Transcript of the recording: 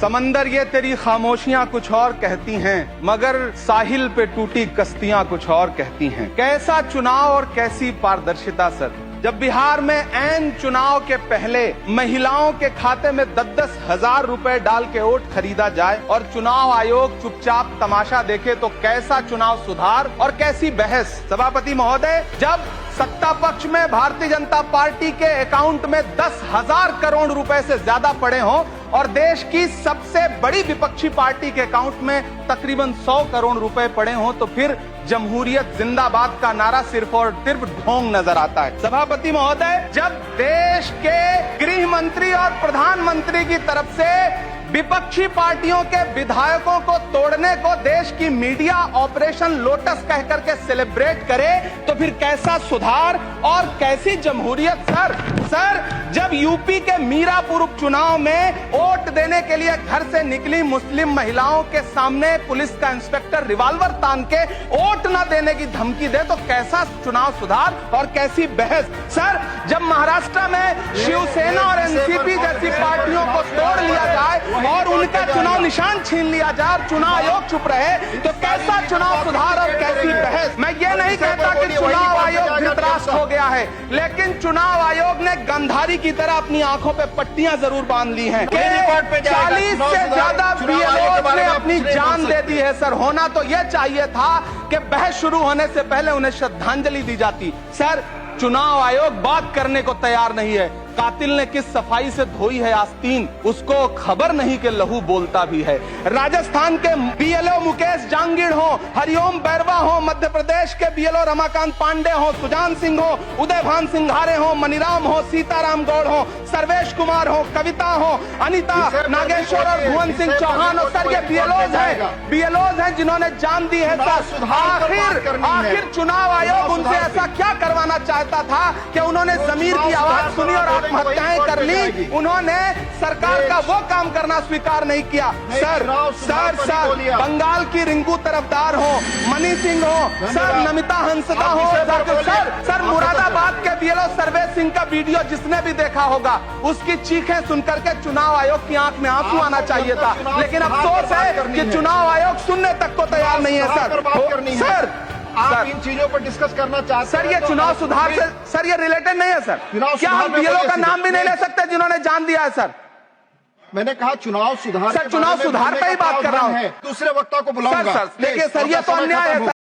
समंदर ये तेरी खामोशियां कुछ और कहती हैं, मगर साहिल पे टूटी कश्तियां कुछ और कहती हैं। कैसा चुनाव और कैसी पारदर्शिता सर, जब बिहार में ऐन चुनाव के पहले महिलाओं के खाते में 10-10 हजार रुपए डाल के वोट खरीदा जाए और चुनाव आयोग चुपचाप तमाशा देखे, तो कैसा चुनाव सुधार और कैसी बहस। सभापति महोदय, जब सत्ता पक्ष में भारतीय जनता पार्टी के अकाउंट में 10,000 करोड़ रुपए से ज्यादा पड़े हों और देश की सबसे बड़ी विपक्षी पार्टी के अकाउंट में तकरीबन 100 करोड़ रुपए पड़े हों, तो फिर जमहूरियत जिंदाबाद का नारा सिर्फ और सिर्फ ढोंग नजर आता है। सभापति महोदय, जब देश के गृह मंत्री और प्रधानमंत्री की तरफ से विपक्षी पार्टियों के विधायकों को तोड़ने को देश की मीडिया ऑपरेशन लोटस कह करके सेलिब्रेट करे, तो फिर कैसा सुधार और कैसी जमहूरियत सर। जब यूपी के मीरापुर उपचुनाव में वोट देने के लिए घर से निकली मुस्लिम महिलाओं के सामने पुलिस का इंस्पेक्टर रिवॉल्वर तान के वोट न देने की धमकी दे, तो कैसा चुनाव सुधार और कैसी बहस। सर, जब महाराष्ट्र में शिवसेना और एनसीपी जैसी पार्टियों को तोड़ लिया जाए और उनका चुनाव निशान छीन लिया जाए और चुनाव आयोग चुप रहे, तो कैसा चुनाव सुधार और कैसी बहस। मैं ये नहीं कहता कि चुनाव आयोग धृतराष्ट्र हो गया है, लेकिन चुनाव आयोग ने गंधारी की तरह अपनी आंखों पे पट्टियां जरूर बांध ली हैं। 40 से ज्यादा बीएलओ ने अपनी जान दे दी है सर। होना तो यह चाहिए था कि बहस शुरू होने से पहले उन्हें श्रद्धांजलि दी जाती। सर, चुनाव आयोग बात करने को तैयार नहीं है। कातिल ने किस सफाई से धोई है आस्तीन, उसको खबर नहीं कि लहू बोलता भी है। राजस्थान के बीएलओ मुकेश जांगीड़ हो, हरिओम बैरवा हो, मध्य प्रदेश के बीएलओ रमाकांत पांडे हो, सुजान सिंह हो, उदयभान सिंघारे हो, मनीराम हो, सीताराम गौड़ हो, सर्वेश कुमार हो, कविता हो, अनिता नागेश्वर और भुवन सिंह चौहान हो। सर, ये बीएलओज हैं जिन्होंने जान दी है सर। आखिर चुनाव आयोग उनसे ऐसा क्या करवाना चाहता था कि उन्होंने जमीर की आवाज सुनी और आत्महत्याएं कर ली। उन्होंने सरकार का वो काम करना स्वीकार नहीं किया। सर, बंगाल की रिंकू तरफदार हो, मनी सिंह हो, सर नमिता हंसदा हो, सर मुरादाबाद के बीएलओ सर्वेश सिंह का वीडियो जिसने भी देखा होगा, उसकी चीखें सुनकर के चुनाव आयोग की आंख में आंसू आना चाहिए था। लेकिन अफसोस है कि चुनाव आयोग सुनने तक को तैयार नहीं है सर। आप इन चीजों पर डिस्कस करना चाहते हैं? सर, ये चुनाव सुधार से सर ये रिलेटेड नहीं है सर। क्या हम बीएलओ का नाम भी नहीं ले सकते जिन्होंने जान दिया है सर? मैंने कहा चुनाव सुधार। सर, चुनाव सुधार पे ही बात कर रहा हूँ। दूसरे वक्ता को बुलाऊंगा। सर, देखिए सर, ये तो अन्याय है।